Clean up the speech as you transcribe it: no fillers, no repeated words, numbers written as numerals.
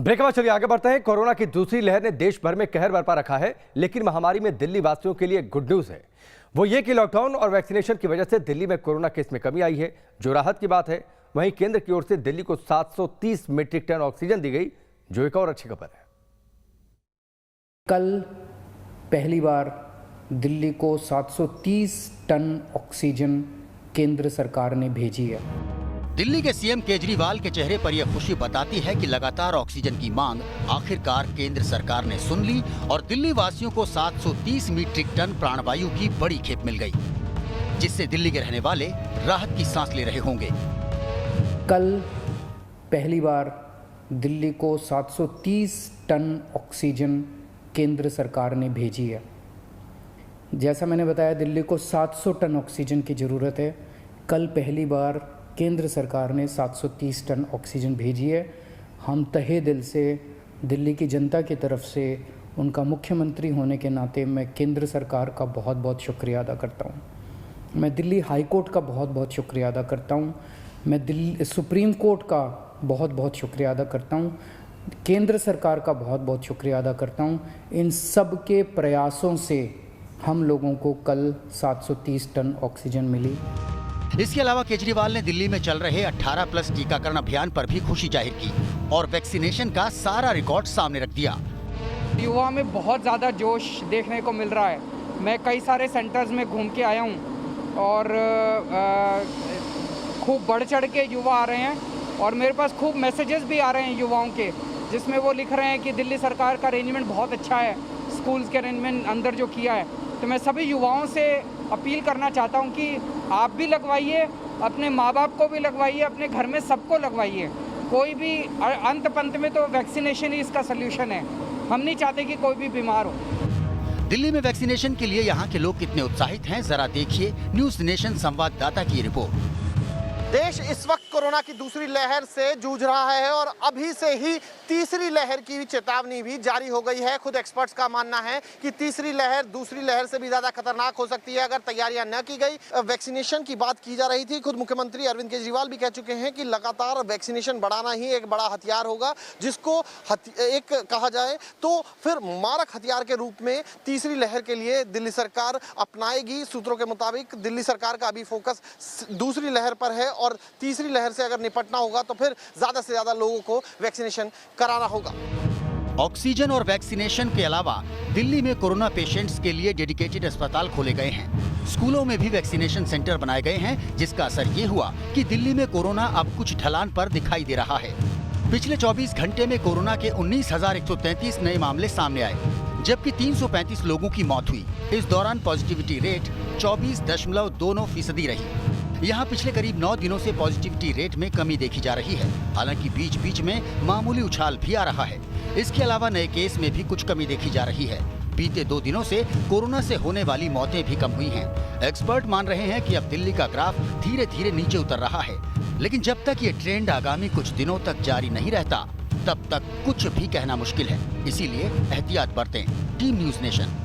Break के बाद चलिए आगे बढ़ते हैं। कोरोना की दूसरी लहर ने देश भर में कहर बरपा रखा है, लेकिन महामारी में दिल्ली वासियों के लिए गुड न्यूज है। वो ये कि लॉकडाउन और वैक्सीनेशन की वजह से दिल्ली में कोरोना केस में कमी आई है, जो राहत की बात है। वहीं केंद्र की ओर से दिल्ली को 730 मीट्रिक टन ऑक्सीजन दी गई, जो एक और अच्छी खबर है। कल पहली बार दिल्ली को 730 टन ऑक्सीजन केंद्र सरकार ने भेजी है। दिल्ली के सीएम केजरीवाल के चेहरे पर यह खुशी बताती है कि लगातार ऑक्सीजन की मांग आखिरकार केंद्र सरकार ने सुन ली और दिल्ली वासियों को 730 मीट्रिक टन प्राणवायु की बड़ी खेप मिल गई, जिससे दिल्ली के रहने वाले राहत की सांस ले रहे होंगे। कल पहली बार दिल्ली को 730 टन ऑक्सीजन केंद्र सरकार ने भेजी है। जैसा मैंने बताया, दिल्ली को 700 टन ऑक्सीजन की ज़रूरत है। कल पहली बार केंद्र सरकार ने 730 टन ऑक्सीजन भेजी है। हम तहे दिल से दिल्ली की जनता की तरफ से, उनका मुख्यमंत्री होने के नाते मैं केंद्र सरकार का बहुत बहुत शुक्रिया अदा करता हूँ। मैं दिल्ली हाई कोर्ट का बहुत बहुत शुक्रिया अदा करता हूँ। मैं दिल्ली सुप्रीम कोर्ट का बहुत बहुत शुक्रिया अदा करता हूँ। केंद्र सरकार का बहुत बहुत शुक्रिया अदा करता हूँ। इन सब के प्रयासों से हम लोगों को कल 730 टन ऑक्सीजन मिली। इसके अलावा केजरीवाल ने दिल्ली में चल रहे 18+ टीकाकरण अभियान पर भी खुशी जाहिर की और वैक्सीनेशन का सारा रिकॉर्ड सामने रख दिया। युवा में बहुत ज़्यादा जोश देखने को मिल रहा है। मैं कई सारे सेंटर्स में घूम के आया हूँ और खूब बढ़ चढ़ के युवा आ रहे हैं और मेरे पास खूब मैसेजेस भी आ रहे हैं युवाओं के, जिसमें वो लिख रहे हैं कि दिल्ली सरकार का अरेंजमेंट बहुत अच्छा है, स्कूल्स के अरेंजमेंट अंदर जो किया है। तो मैं सभी युवाओं से अपील करना चाहता हूं कि आप भी लगवाइए, अपने माँ बाप को भी लगवाइए, अपने घर में सबको लगवाइए। कोई भी अंत पंत में तो वैक्सीनेशन ही इसका सल्यूशन है। हम नहीं चाहते कि कोई भी बीमार हो। दिल्ली में वैक्सीनेशन के लिए यहाँ के लोग कितने उत्साहित हैं, जरा देखिए न्यूज नेशन संवाददाता की रिपोर्ट। देश इस वक्त कोरोना की दूसरी लहर से जूझ रहा है और अभी से ही तीसरी लहर की चेतावनी भी जारी हो गई है। खुद एक्सपर्ट्स का मानना है कि तीसरी लहर दूसरी लहर से भी ज्यादा खतरनाक हो सकती है अगर तैयारियां न की गई। वैक्सीनेशन की बात की जा रही थी, खुद मुख्यमंत्री अरविंद केजरीवाल भी कह चुके हैं कि लगातार वैक्सीनेशन बढ़ाना ही एक बड़ा हथियार होगा, जिसको एक कहा जाए तो फिर मारक हथियार के रूप में तीसरी लहर के लिए दिल्ली सरकार अपनाएगी। सूत्रों के मुताबिक दिल्ली सरकार का अभी फोकस दूसरी लहर पर है और तीसरी लहर से अगर निपटना होगा तो फिर ज्यादा से ज्यादा लोगों को वैक्सीनेशन कराना होगा। ऑक्सीजन और वैक्सीनेशन के अलावा दिल्ली में कोरोना पेशेंट्स के लिए डेडिकेटेड अस्पताल खोले गए हैं। स्कूलों में भी वैक्सीनेशन सेंटर बनाए गए हैं, जिसका असर ये हुआ कि दिल्ली में कोरोना अब कुछ ढलान पर दिखाई दे रहा है। पिछले 24 घंटे में कोरोना के 19,133 नए मामले सामने आए, जबकि 335 लोगों की मौत हुई। इस दौरान पॉजिटिविटी रेट 24.29% रही। यहाँ पिछले करीब 9 दिनों से पॉजिटिविटी रेट में कमी देखी जा रही है। हालांकि बीच बीच में मामूली उछाल भी आ रहा है। इसके अलावा नए केस में भी कुछ कमी देखी जा रही है। बीते 2 दिनों से कोरोना से होने वाली मौतें भी कम हुई हैं। एक्सपर्ट मान रहे हैं कि अब दिल्ली का ग्राफ धीरे धीरे नीचे उतर रहा है, लेकिन जब तक ये ट्रेंड आगामी कुछ दिनों तक जारी नहीं रहता, तब तक कुछ भी कहना मुश्किल है। इसीलिए एहतियात बरतें। Team news nation.